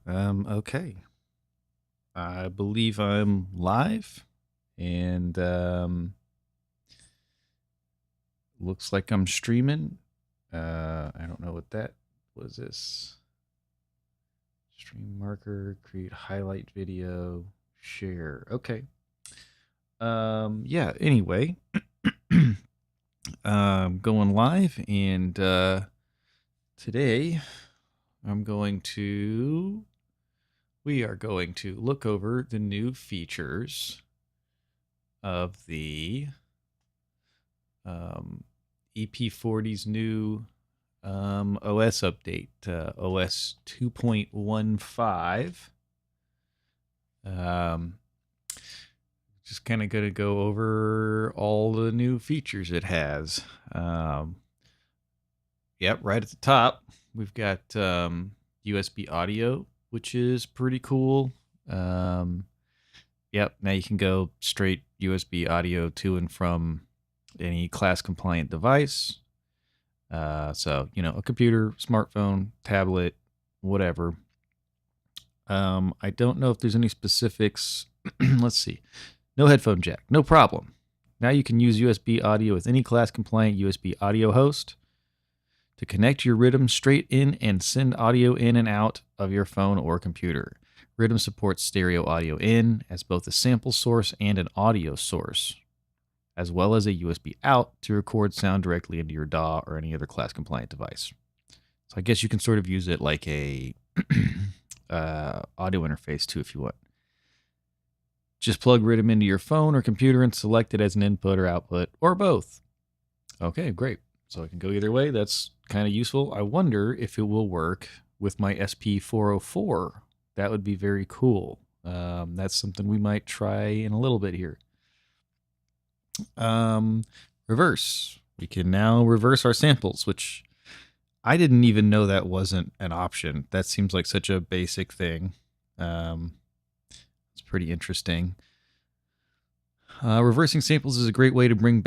Okay. I believe I'm live and looks like I'm streaming. I don't know what that was. This stream marker, create highlight video, share. Okay. Yeah, anyway, going live and today we are going to look over the new features of the EP40's new OS update, OS 2.15. Just kind of going to go over all the new features it has. Yep, right at the top, we've got USB audio, which is pretty cool. Yep, now you can go straight USB audio to and from any class compliant device. So, a computer, smartphone, tablet, whatever. I don't know if there's any specifics. Let's see. No headphone jack, no problem. Now you can use USB audio with any class compliant USB audio host to connect your Rhythm straight in and send audio in and out of your phone or computer. Rhythm supports stereo audio in as both a sample source and an audio source, as well as a USB out to record sound directly into your DAW or any other class compliant device. So I guess you can sort of use it like a audio interface too if you want. Just plug Rhythm into your phone or computer and select it as an input or output, or both. Okay, great. So I can go either way. That's kind of useful. I wonder if it will work with my SP404. That would be very cool. That's something we might try in a little bit here. Reverse. We can now reverse our samples, which I didn't even know that wasn't an option. That seems like such a basic thing. It's pretty interesting. Reversing samples is a great way to bring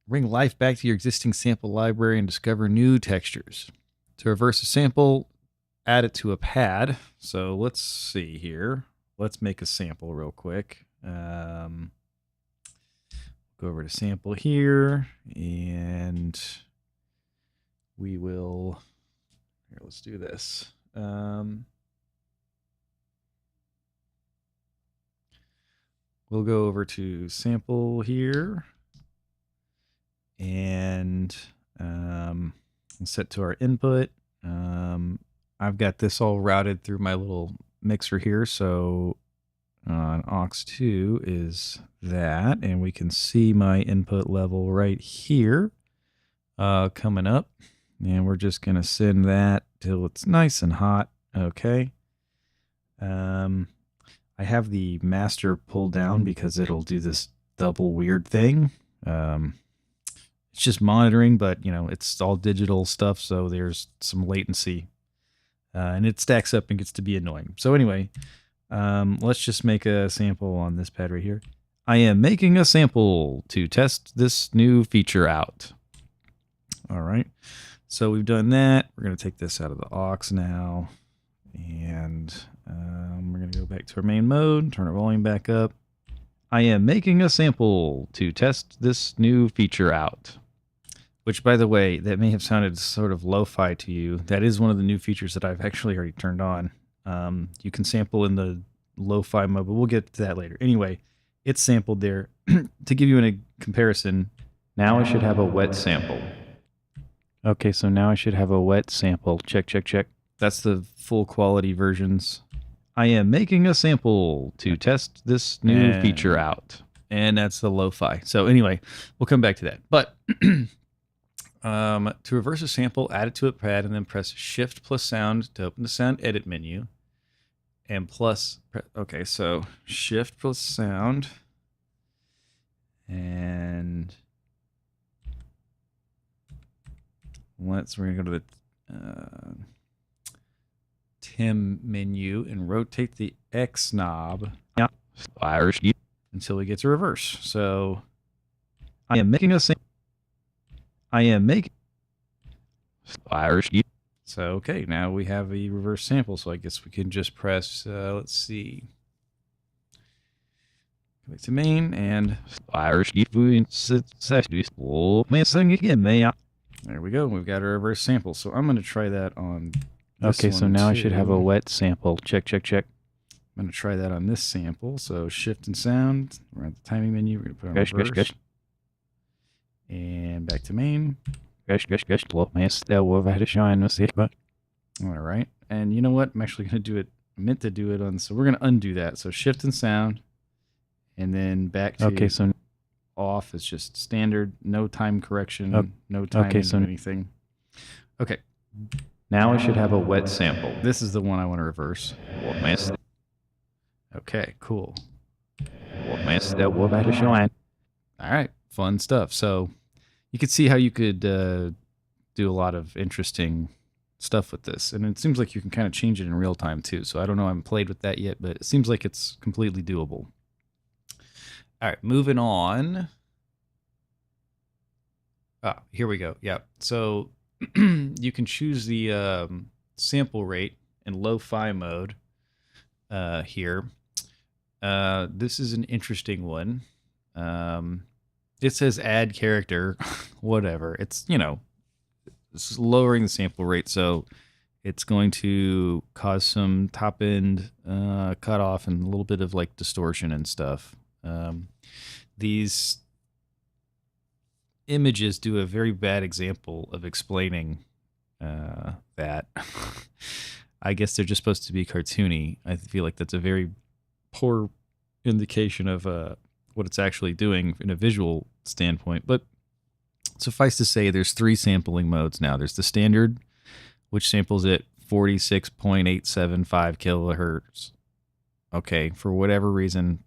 life back to your existing sample library and discover new textures. To reverse a sample, add it to a pad. So let's see here. Let's make a sample real quick. Go over to sample here, and we will, here, let's do this. We'll go over to sample here and set to our input. I've got this all routed through my little mixer here. So on aux2 is that, and we can see my input level right here coming up. And we're just going to send that till it's nice and hot. Okay. I have the master pulled down because it'll do this double weird thing. It's just monitoring, but it's all digital stuff, so there's some latency, and it stacks up and gets to be annoying. So anyway, let's just make a sample on this pad right here. I am making a sample to test this new feature out. All right, so we've done that. We're going to take this out of the aux now, and we're going to go back to our main mode, turn our volume back up. I am making a sample to test this new feature out. Which, by the way, that may have sounded sort of lo-fi to you. That is one of the new features that I've actually already turned on. You can sample in the lo-fi mode, but we'll get to that later. Anyway, it's sampled there. To give you a comparison, now I should have a wet sample. Okay, so now I should have a wet sample. Check, check, check. That's the full quality versions. I am making a sample to test this new feature out. And that's the lo-fi. So anyway, we'll come back to that. But to reverse a sample, add it to a pad, and then press Shift plus Sound to open the Sound Edit menu. And okay, so Shift plus Sound. And we're going to go to the Tim menu and rotate the X knob until we get to reverse. So I am making a sample. So, okay, now we have a reverse sample. So I guess we can just press, let's see. Go back to main and there we go. We've got a reverse sample. So I'm going to try that on this Okay, so one now I too. should have a wet sample. Check, check, check. I'm going to try that on this sample. So shift and sound. We're at the timing menu. We're going to put on Gosh, reverse. gosh, gosh. And back to main. Gosh, gosh, gosh. Låt mig ställa vad det shine och se vad. All right. And you know what? I'm actually going to do it. I meant to do it on. So we're going to undo that. So shift and sound. And then back to Okay, so off is just standard. No time correction. No time okay, so anything. Okay. now I should have a wet sample. This is the one I want to reverse. Låt mig Okay, cool. ställa vad det shine. All right, fun stuff. So you could see how you could do a lot of interesting stuff with this. And it seems like you can kind of change it in real time too. So I don't know, I haven't played with that yet, but it seems like it's completely doable. All right, moving on. Here we go. Yeah. So you can choose the sample rate in lo-fi mode here. This is an interesting one. It says add character, whatever. It's, you know, it's lowering the sample rate, so it's going to cause some top end cutoff and a little bit of like distortion and stuff. These images do a very bad example of explaining that. I guess they're just supposed to be cartoony. I feel like that's a very poor indication of what it's actually doing in a visual standpoint. But suffice to say, there's 3 sampling modes now. There's the standard, which samples at 46.875 kilohertz. Okay, for whatever reason,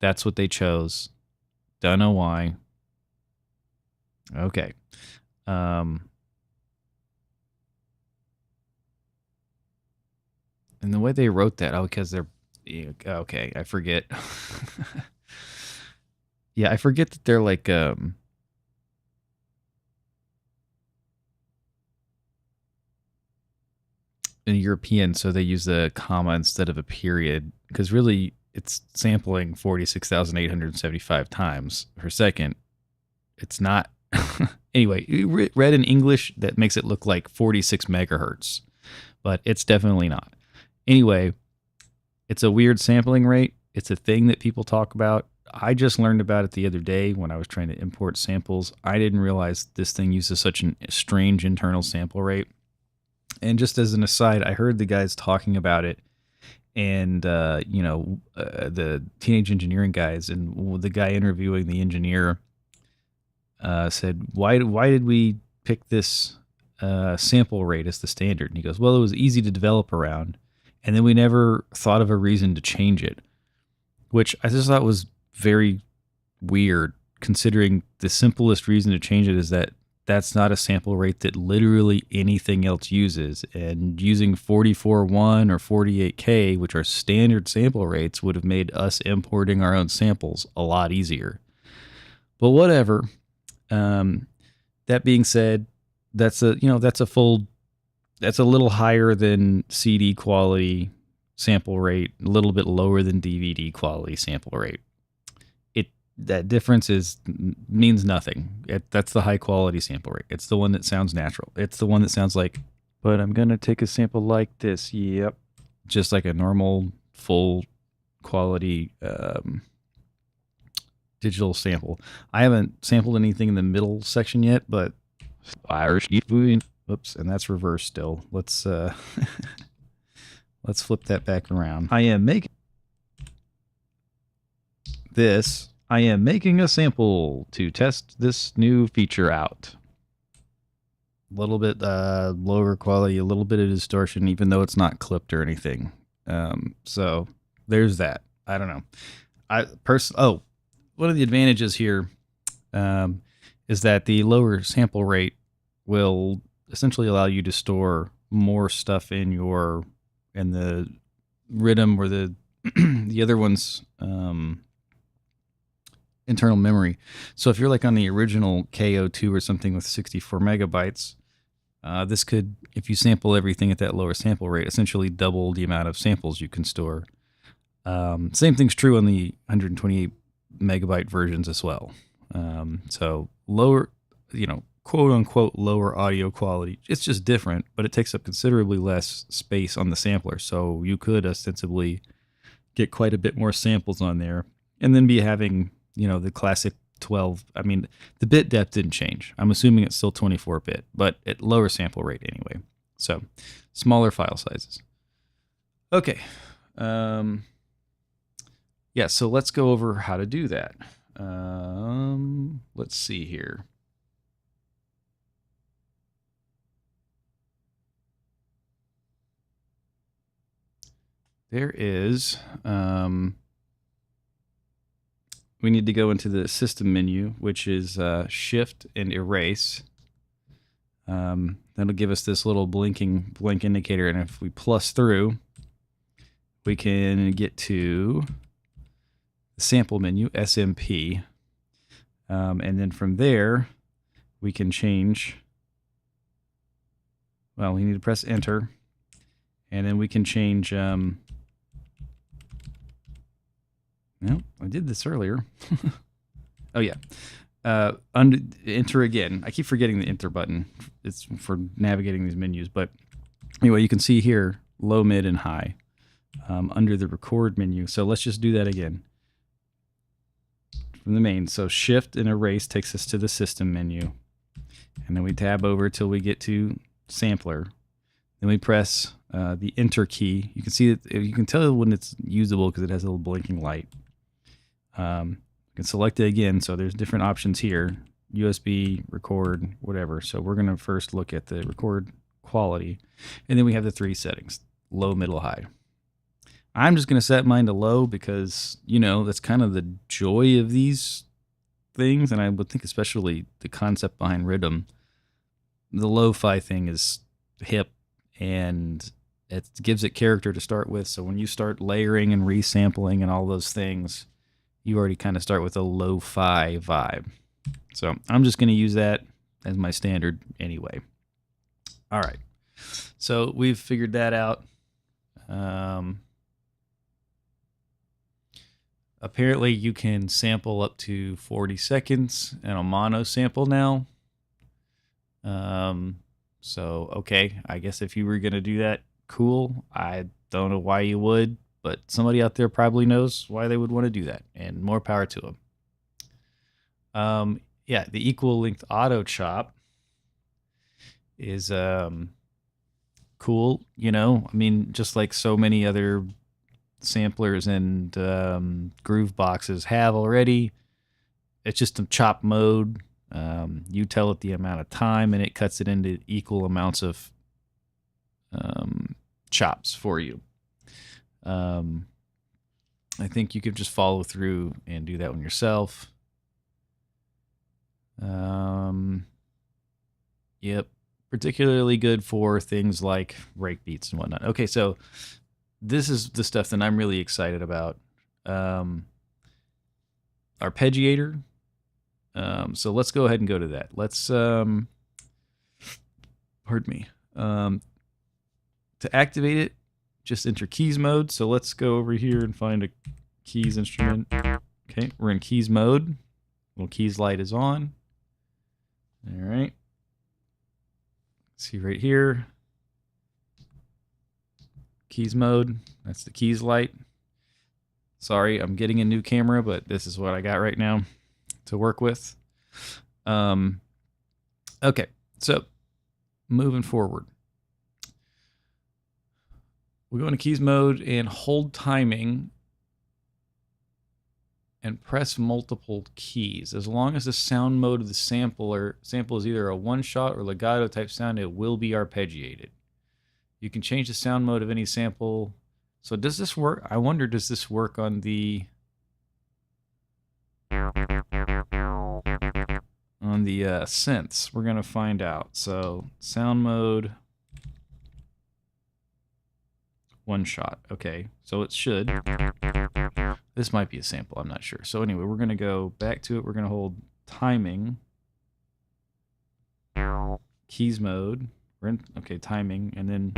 that's what they chose. Don't know why. Okay. And the way they wrote that, because they're okay, I forget. Yeah, I forget that they're like in European, so they use a comma instead of a period, because really it's sampling 46,875 times per second. It's not. Anyway, read in English, that makes it look like 46 megahertz, but it's definitely not. Anyway, it's a weird sampling rate. It's a thing that people talk about. I just learned about it the other day when I was trying to import samples. I didn't realize this thing uses such a strange internal sample rate. And just as an aside, I heard the guys talking about it, and the teenage engineering guys, and the guy interviewing the engineer said, why did we pick this sample rate as the standard? And he goes, well, it was easy to develop around, and then we never thought of a reason to change it, which I just thought was very weird, considering the simplest reason to change it is that that's not a sample rate that literally anything else uses. And using 44.1 or 48K, which are standard sample rates, would have made us importing our own samples a lot easier. But whatever. That being said, that's a little higher than CD quality sample rate, a little bit lower than DVD quality sample rate. That difference means nothing. That's the high quality sample rate. It's the one that sounds natural. It's the one that sounds like, but I'm going to take a sample like this. Yep. Just like a normal full quality digital sample. I haven't sampled anything in the middle section yet, but oops, and that's reverse still. Let's let's flip that back around. I am making a sample to test this new feature out. A little bit lower quality, a little bit of distortion, even though it's not clipped or anything. So there's that. I don't know. One of the advantages here is that the lower sample rate will essentially allow you to store more stuff in the RITM or the other one's internal memory. So if you're like on the original KO2 or something with 64 megabytes, This could, if you sample everything at that lower sample rate, essentially double the amount of samples you can store. Same thing's true on the 128 megabyte versions as well. So lower, quote unquote, lower audio quality. It's just different, but it takes up considerably less space on the sampler. So you could ostensibly get quite a bit more samples on there and then be having, the classic 12. I mean, the bit depth didn't change. I'm assuming it's still 24 bit, but at lower sample rate anyway. So smaller file sizes. Okay. Yeah, so let's go over how to do that. Let's see here. There is, we need to go into the system menu, which is shift and erase. That'll give us this little blank indicator, and if we plus through, we can get to the sample menu, SMP, and then from there, we can change. Well, we need to press enter, and then we can change. No, I did this earlier. Oh yeah. Enter again. I keep forgetting the enter button. It's for navigating these menus. But anyway, you can see here low, mid, and high under the record menu. So let's just do that again from the main. So shift and erase takes us to the system menu. And then we tab over till we get to sampler. Then we press the enter key. You can see that you can tell when it's usable because it has a little blinking light. You can select it again, so there's different options here. USB, record, whatever. So we're going to first look at the record quality, and then we have the 3 settings, low, middle, high. I'm just going to set mine to low because, that's kind of the joy of these things, and I would think especially the concept behind Rhythm. The lo-fi thing is hip, and it gives it character to start with, so when you start layering and resampling and all those things, you already kind of start with a lo-fi vibe. So I'm just going to use that as my standard anyway. All right. So we've figured that out. Apparently you can sample up to 40 seconds in a mono sample now. So, okay, I guess if you were going to do that, cool. I don't know why you would. But somebody out there probably knows why they would want to do that, and more power to them. Yeah, the equal length auto chop is cool. I mean, just like so many other samplers and groove boxes have already. It's just a chop mode. You tell it the amount of time, and it cuts it into equal amounts of chops for you. I think you could just follow through and do that one yourself. Yep. Particularly good for things like break beats and whatnot. Okay, so this is the stuff that I'm really excited about. Arpeggiator. So let's go ahead and go to that. Let's, pardon me. To activate it, just enter keys mode. So let's go over here and find a keys instrument. Okay, we're in keys mode. Little keys light is on. All right. See right here. Keys mode. That's the keys light. Sorry, I'm getting a new camera, but this is what I got right now to work with. Okay, so moving forward. We go into keys mode and hold timing and press multiple keys. As long as the sound mode of the sample is either a one-shot or legato type sound, it will be arpeggiated. You can change the sound mode of any sample. So does this work? I wonder, does this work on the synths? We're gonna find out. So sound mode. One shot. Okay, so it should. This might be a sample, I'm not sure. So anyway, we're going to go back to it. We're going to hold timing. Keys mode. Okay, timing, and then.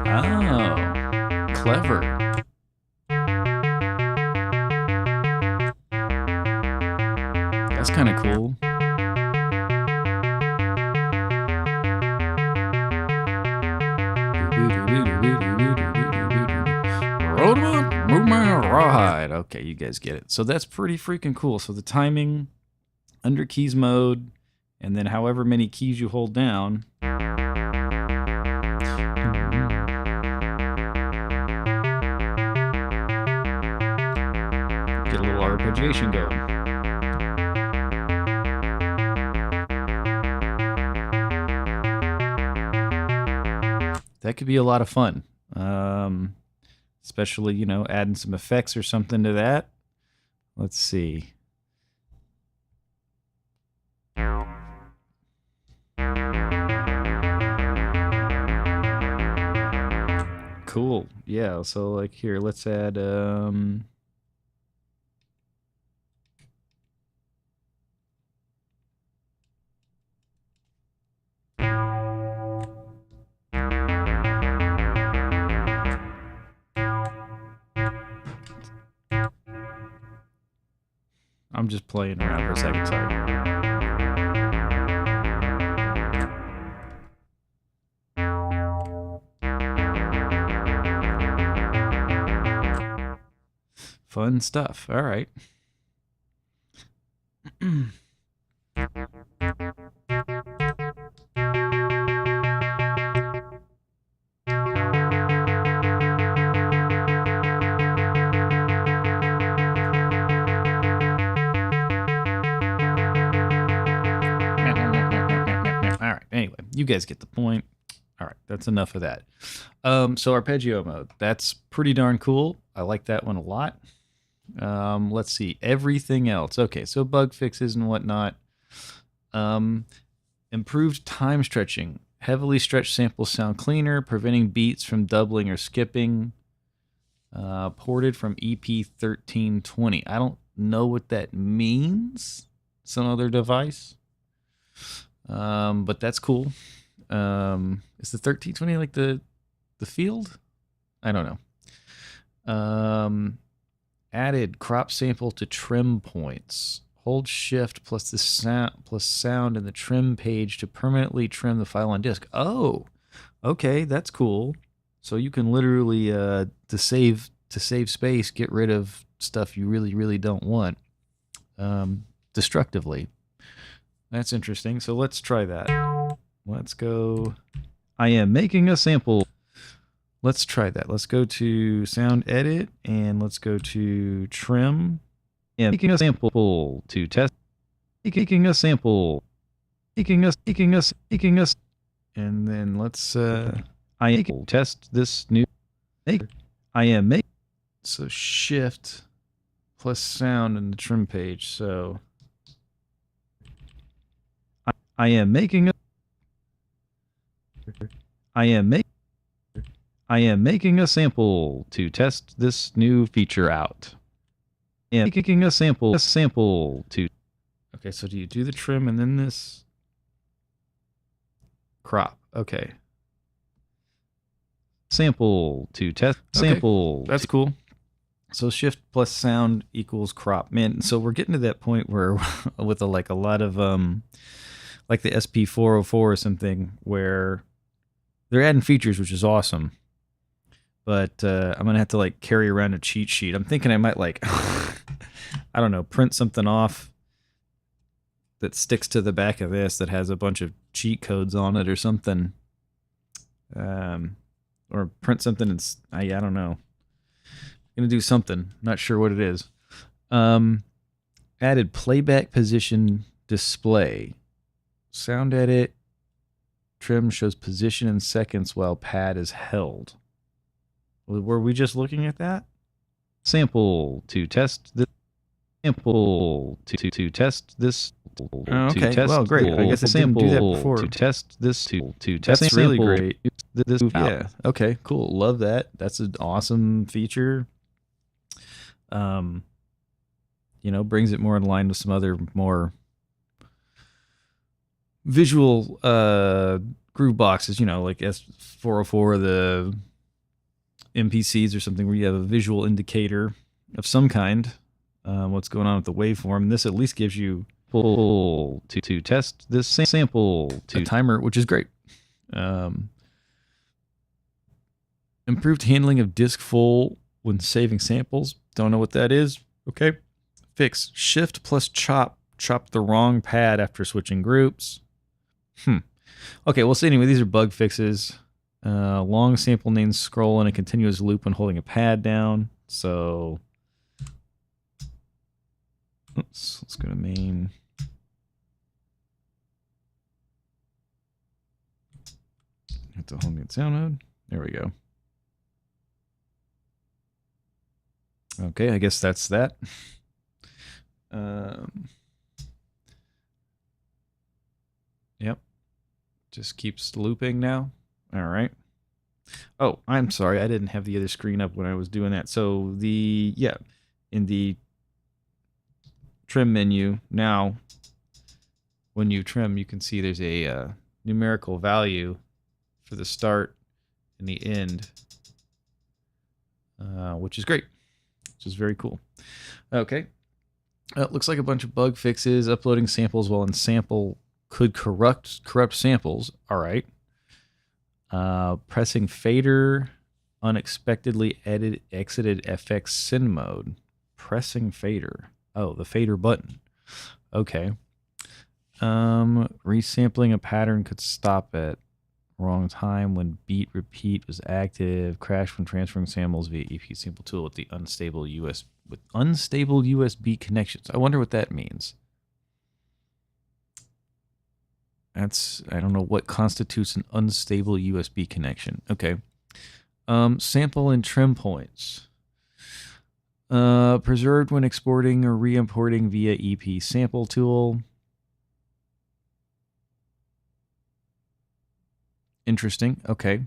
Oh, clever. That's kind of cool. Move my rawhide. Okay, you guys get it. So that's pretty freaking cool. So the timing, under keys mode, and then however many keys you hold down. Get a little arpeggiation going. That could be a lot of fun. Especially, you know, adding some effects or something to that. Let's see. Cool. Yeah, so like here, let's add I'm just playing around for a second, sorry. Fun stuff. All right. Anyway, you guys get the point. All right, that's enough of that. So arpeggio mode, that's pretty darn cool. I like that one a lot. Let's see, everything else. Okay, so bug fixes and whatnot. Improved time stretching. Heavily stretched samples sound cleaner, preventing beats from doubling or skipping. Ported from EP 1320. I don't know what that means. Some other device. But that's cool. Is the 1320 like the field? I don't know. Added crop sample to trim points. Hold shift plus the sound in the trim page to permanently trim the file on disk. Oh, okay, that's cool. So you can literally to save space, get rid of stuff you really don't want destructively. That's interesting. So let's try that. Let's go. I am making a sample. Let's try that. Let's go to sound edit and let's go to trim. Yeah, making a sample to test. Making a sample. Making us. And then let's I am test this new. I am make. So shift plus sound in the trim page. So I am making a. I am making a sample to test this new feature out. And making a sample to. Okay, so do you do the trim and then this crop? Okay. Sample to test. Sample. Okay, that's cool. So shift plus sound equals crop. Man, so we're getting to that point where with a lot of like the SP404 or something where they're adding features, which is awesome. But I'm going to have to like carry around a cheat sheet. I'm thinking I might like, I don't know, print something off that sticks to the back of this that has a bunch of cheat codes on it or something. Or print something and I don't know. I'm going to do something. Not sure what it is. Added playback position display. Sound edit. Trim shows position in seconds while pad is held. Were we just looking at that? Sample to test this. Sample to test this. Okay. To test well, great. I guess I didn't do that before. To test this. To test. That's really great. This. Yeah. Okay. Cool. Love that. That's an awesome feature. You know, brings it more in line with some other more visual groove boxes, you know, like S404, the MPCs or something, where you have a visual indicator of some kind, what's going on with the waveform. This at least gives you to test this sample a timer, which is great. Improved handling of disk full when saving samples. Don't know what that is. Okay. Fix shift plus chop. Chop the wrong pad after switching groups. Okay, well, so anyway, these are bug fixes. Long sample names scroll in a continuous loop when holding a pad down. So, oops, let's go to main. Hit the home mute sound mode. There we go. Okay, I guess that's that. Yep. Just keeps looping now. All right. Oh, I'm sorry. I didn't have the other screen up when I was doing that. So in the trim menu now, when you trim, you can see there's a numerical value for the start and the end, which is great, which is very cool. Okay. It looks like a bunch of bug fixes. Uploading samples while in sample could corrupt samples. All right. Pressing fader unexpectedly exited FX syn mode. Pressing fader. Oh, the fader button. Okay. Resampling a pattern could stop at wrong time when beat repeat was active. Crash when transferring samples via EP sample tool with the unstable USB connections. I wonder what that means. I don't know what constitutes an unstable USB connection. Okay. Sample and trim points. Preserved when exporting or re-importing via EP sample tool. Interesting. Okay.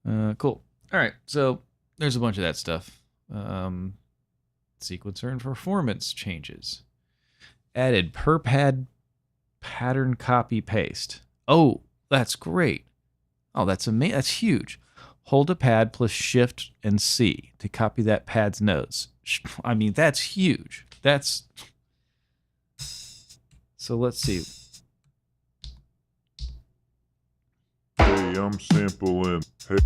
Cool. All right. So there's a bunch of that stuff. Sequencer and performance changes. Added per pad pattern copy paste. Oh, that's great. Oh, that's amazing. That's huge. Hold a pad plus shift and C to copy that pad's notes. I mean, that's huge. So let's see. Hey, I'm sampling. Hey,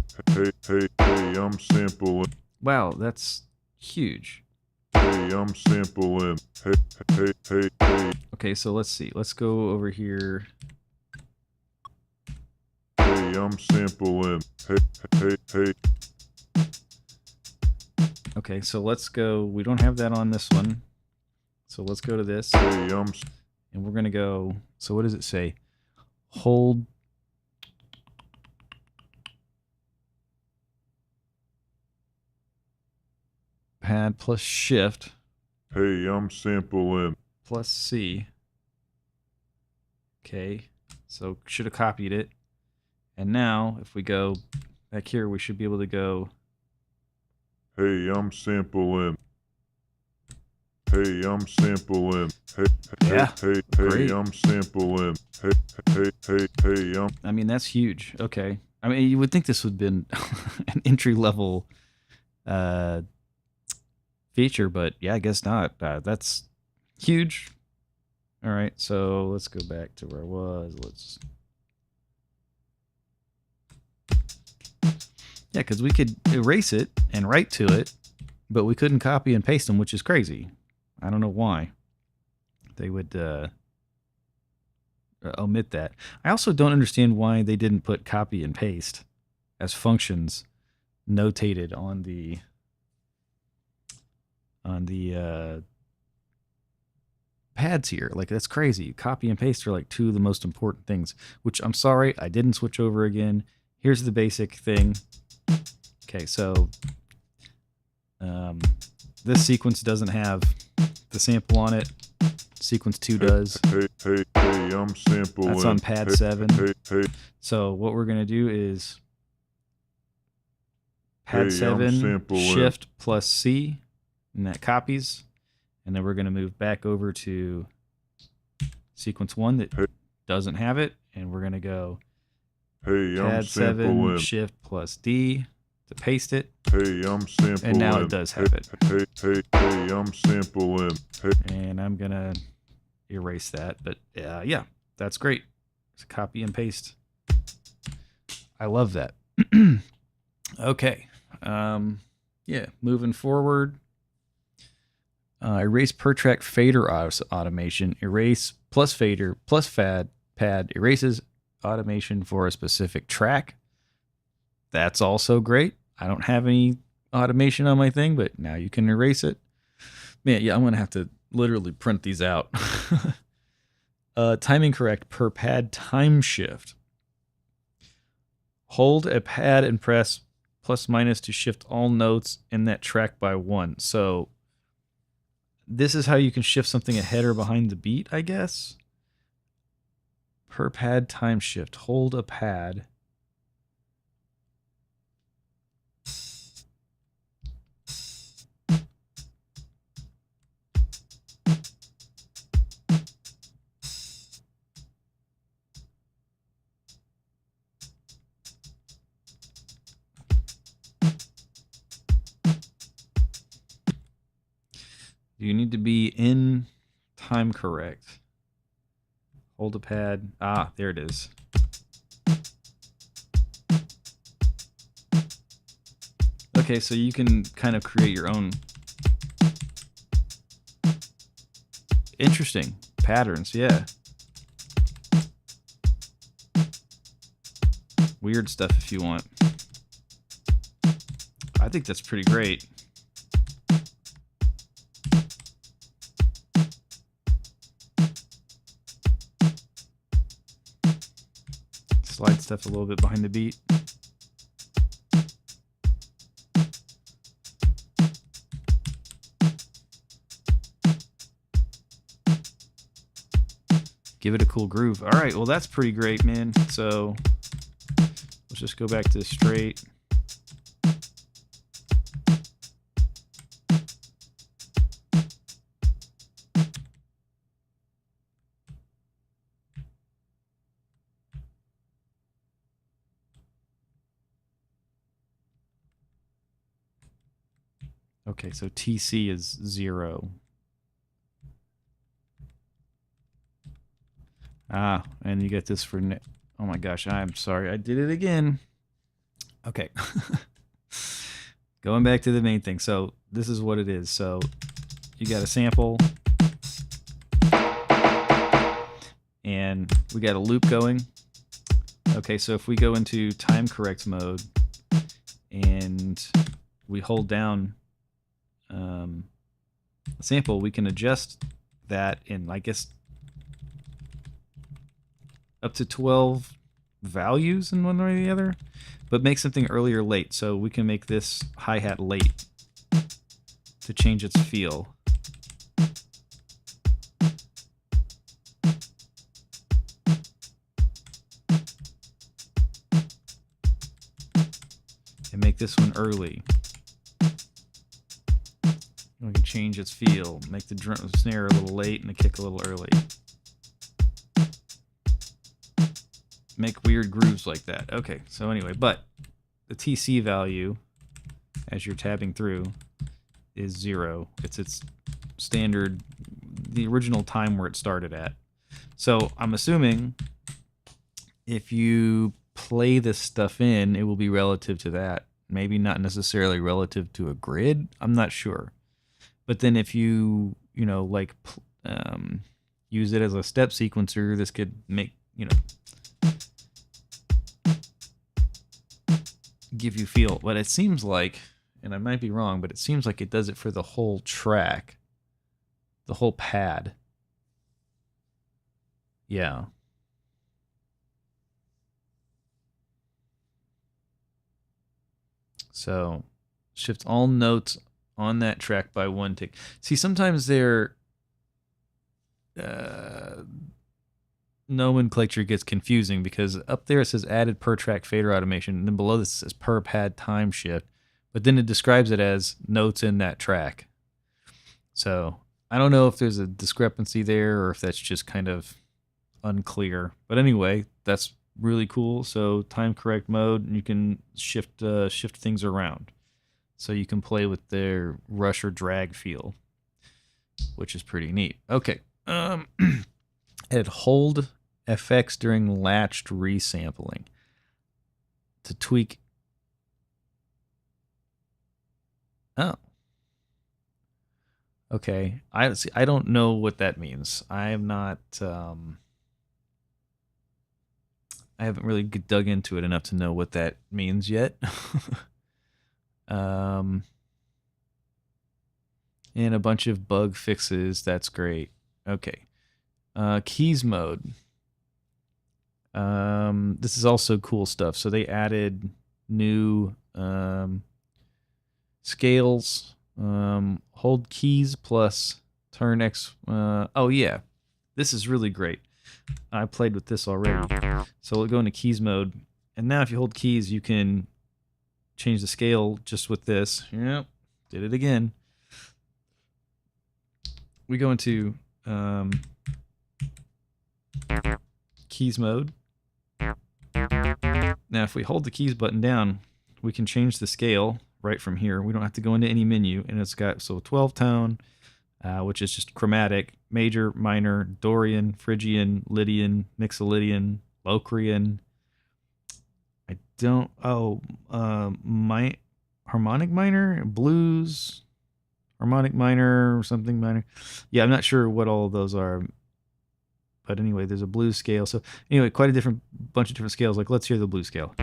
I'm sampling. Wow, that's huge. Hey, I'm sampling. Hey. Okay, so let's see. Let's go over here. Hey, I'm sampling. Hey. Okay, so let's go. We don't have that on this one. So let's go to this. Hey, and we're going to go. So what does it say? Hold. Pad plus shift. Hey, I'm sampling. Plus C. Okay, so should have copied it. And now, if we go back here, we should be able to go. Hey, I'm sampling. Hey, I'm sampling. Yeah, Hey, I'm sampling. Hey, I mean, that's huge. Okay. I mean, you would think this would have been an entry-level feature, but yeah, I guess not. That's huge. All right, so let's go back to where I was. Yeah, because we could erase it and write to it, but we couldn't copy and paste them, which is crazy. I don't know why they would omit that. I also don't understand why they didn't put copy and paste as functions notated on the pads here. Like, that's crazy. Copy and paste are like two of the most important things, which I'm sorry, I didn't switch over again. Here's the basic thing. Okay, so this sequence doesn't have the sample on it. Sequence 2 does. Hey, I'm sampling. That's on pad 7. Hey. So what we're going to do is pad Hey, 7, shift plus C, and that copies. And then we're going to move back over to sequence 1 that doesn't have it, and we're going to go Hey, I'm pad simple 7 and shift plus D to paste it, hey, I'm simple and now it and does have it. hey, I'm simple and hey. And I'm going to erase that, but yeah, that's great. It's a copy and paste. I love that. Okay. Yeah, moving forward. Erase per track fader automation. Erase plus fader plus pad erases automation for a specific track. That's also great. I don't have any automation on my thing, but now you can erase it. Man, yeah, I'm going to have to literally print these out. Timing correct per pad time shift. Hold a pad and press plus minus to shift all notes in that track by 1. So this is how you can shift something ahead or behind the beat, I guess. Per pad time shift. Hold a pad. You need to be in time correct. Hold a pad. Ah, there it is. Okay, so you can kind of create your own interesting patterns, yeah. Weird stuff if you want. I think that's pretty great. Slide stuff a little bit behind the beat. Give it a cool groove. All right, well, that's pretty great, man. So let's just go back to straight. Okay, so TC is 0. Ah, and you get this for... Oh my gosh, I'm sorry. I did it again. Okay. Going back to the main thing. So this is what it is. So you got a sample. And we got a loop going. Okay, so if we go into time correct mode and we hold down a sample, we can adjust that in, I guess, up to 12 values in one way or the other, but make something early or late. So we can make this hi-hat late to change its feel. And make this one early. We can change its feel, make the drum snare a little late and the kick a little early. Make weird grooves like that. Okay, so anyway, but the TC value, as you're tabbing through, is 0. It's its standard, the original time where it started at. So I'm assuming if you play this stuff in, it will be relative to that. Maybe not necessarily relative to a grid. I'm not sure. But then if you, like use it as a step sequencer, this could make, give you feel. But it seems like, and I might be wrong, but it seems like it does it for the whole track, the whole pad. Yeah. So shift all notes on that track by 1 tick. See, sometimes their nomenclature gets confusing because up there it says added per track fader automation, and then below this it says per pad time shift, but then it describes it as notes in that track. So I don't know if there's a discrepancy there or if that's just kind of unclear. But anyway, that's really cool. So time correct mode, and you can shift things around. So you can play with their rush or drag feel, which is pretty neat. Okay. It hold FX during latched resampling to tweak. Oh. Okay. I don't know what that means. I am not I haven't really dug into it enough to know what that means yet. And a bunch of bug fixes. That's great. Okay. Keys mode. This is also cool stuff. So they added new scales. Hold keys plus turn X. Oh yeah, this is really great. I played with this already. So we'll go into keys mode, and now if you hold keys, you can change the scale just with this. Yep, did it again. We go into keys mode. Now, if we hold the keys button down, we can change the scale right from here. We don't have to go into any menu, and it's got 12 tone, which is just chromatic, major, minor, Dorian, Phrygian, Lydian, Mixolydian, Locrian. I don't. My harmonic minor, blues, harmonic minor, or something minor. Yeah, I'm not sure what all of those are. But anyway, there's a blues scale. So anyway, quite a bunch of different scales. Like, let's hear the blues scale.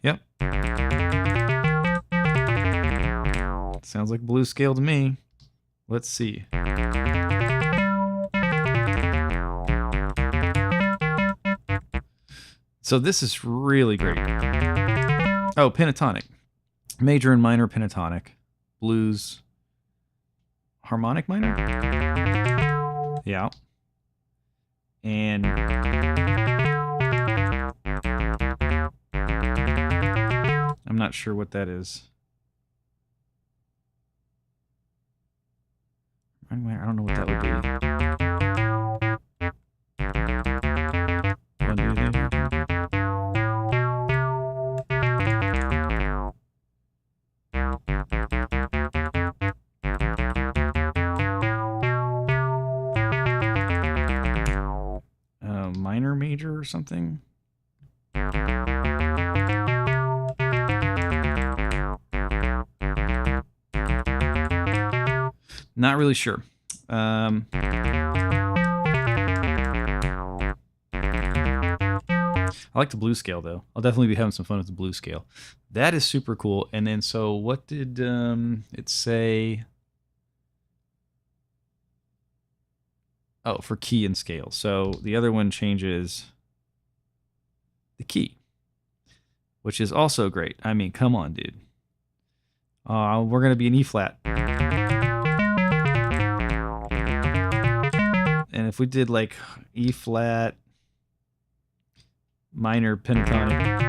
Yep. Sounds like blues scale to me. Let's see. So this is really great. Oh, pentatonic. Major and minor pentatonic. Blues. Harmonic minor? Yeah. And I'm not sure what that is. I don't know what that would be. What do you think? Minor, major, or something? Not really sure. I like the blues scale, though. I'll definitely be having some fun with the blues scale. That is super cool. And then, so what did it say? Oh, for key and scale. So the other one changes the key, which is also great. I mean, come on, dude. We're going to be in E flat. And if we did like E flat, minor, pentatonic,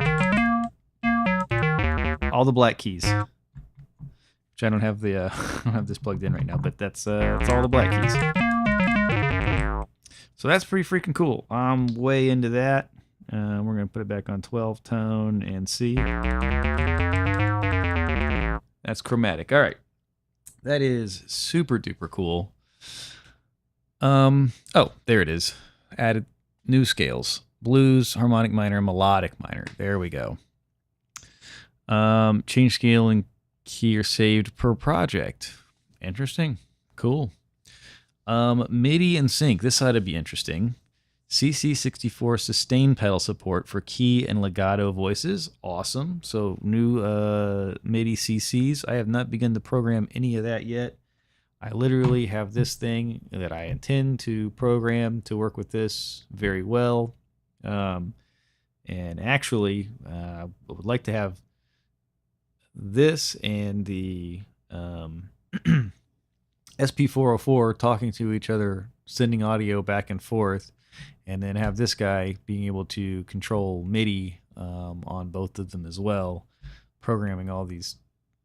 all the black keys, which I don't have the I don't have this plugged in right now, but that's it's all the black keys. So that's pretty freaking cool. I'm way into that. We're gonna put it back on 12 tone and see. That's chromatic. All right, that is super duper cool. Oh, there it is. Added new scales. Blues, harmonic minor, melodic minor. There we go. Change scale and key are saved per project. Interesting. Cool. MIDI and sync. This ought to be interesting. CC64 sustain pedal support for key and legato voices. Awesome. So new MIDI CCs. I have not begun to program any of that yet. I literally have this thing that I intend to program to work with this very well. And actually, I would like to have this and the SP404 talking to each other, sending audio back and forth, and then have this guy being able to control MIDI on both of them as well, programming all these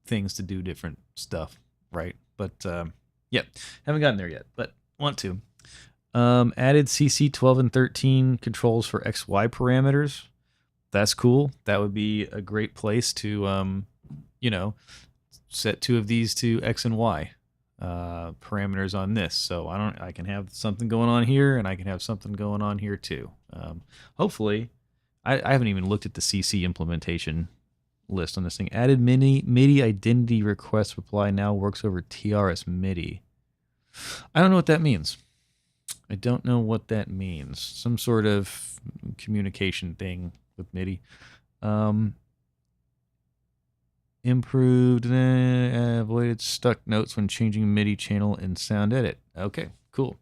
things to do different stuff, right? But yeah, haven't gotten there yet, but want to. Added CC 12 and 13 controls for XY parameters. That's cool. That would be a great place to, set 2 of these to X and Y parameters on this. So I can have something going on here, and I can have something going on here too. Hopefully, I haven't even looked at the CC implementation list on this thing. Added MIDI identity request reply now works over TRS MIDI. I don't know what that means. Some sort of communication thing with MIDI. Improved, avoided stuck notes when changing MIDI channel in sound edit. Okay, cool.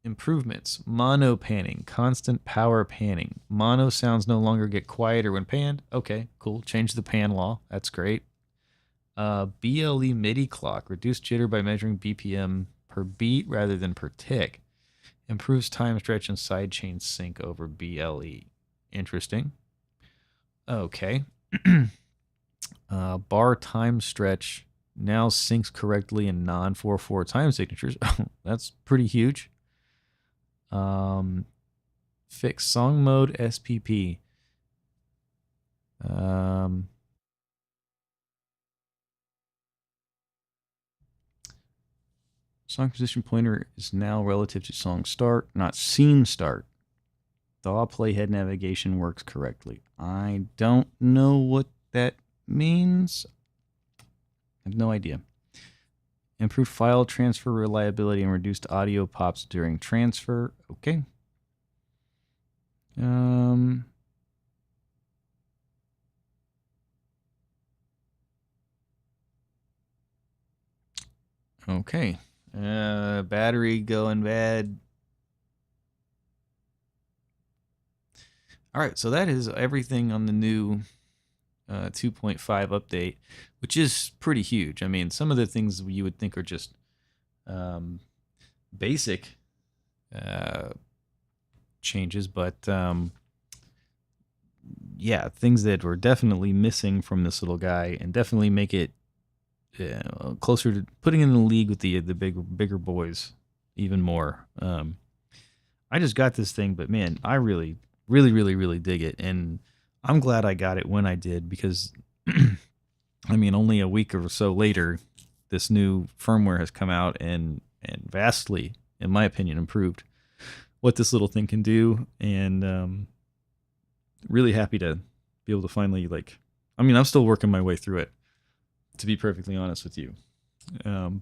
Improvements. Mono panning, constant power panning. Mono sounds no longer get quieter when panned. Okay, cool. Change the pan law. That's great. BLE MIDI clock. Reduce jitter by measuring BPM per beat rather than per tick. Improves time stretch and sidechain sync over BLE. Interesting. Okay. Bar time stretch now syncs correctly in non-4/4 time signatures. That's pretty huge. Fix song mode SPP. Song position pointer is now relative to song start, not scene start. DAW playhead navigation works correctly. I don't know what that means. I have no idea. Improved file transfer reliability and reduced audio pops during transfer. Okay. Okay. Battery going bad. All right, so that is everything on the new 2.5 update, which is pretty huge. I mean, some of the things you would think are just basic changes, but yeah, things that were definitely missing from this little guy, and definitely make it closer to putting in the league with the bigger boys even more. I just got this thing, but man, I really dig it, and I'm glad I got it when I did, because I mean, only a week or so later, this new firmware has come out and vastly, in my opinion, improved what this little thing can do, and really happy to be able to finally, I mean, I'm still working my way through it, to be perfectly honest with you,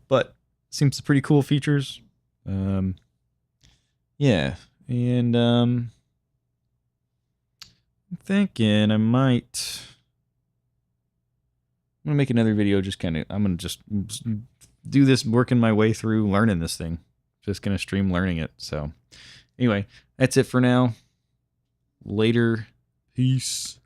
but seems pretty cool features. Yeah, and I'm thinking I'm gonna make another video. I'm gonna just do this, working my way through learning this thing. Just gonna stream learning it. So anyway, that's it for now. Later. Peace.